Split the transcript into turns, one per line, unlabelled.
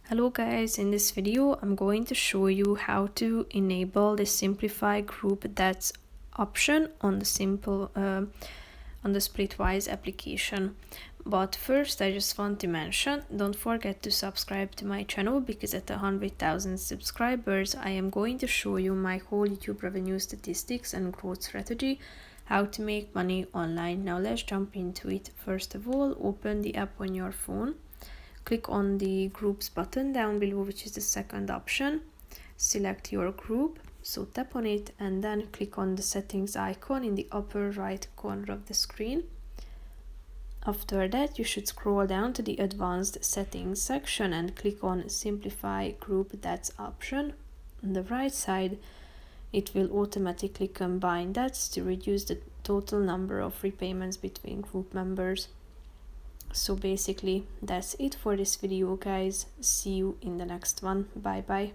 Hello guys, in this video I'm going to show you how to enable the simplify group that's option on the Splitwise application. But first I just want to mention, don't forget to subscribe to my channel because at 100,000 subscribers I am going to show you my whole YouTube revenue statistics and growth strategy, how to make money online. Now let's jump into it. First of all, open the app on your phone. Click on the groups button down below, which is the second option. Select your group, so tap on it and then click on the settings icon in the upper right corner of the screen. After that, you should scroll down to the advanced settings section and click on simplify group that's option. On the right side, it will automatically combine DATs to reduce the total number of repayments between group members. So basically that's it for this video guys. See you in the next one. Bye bye.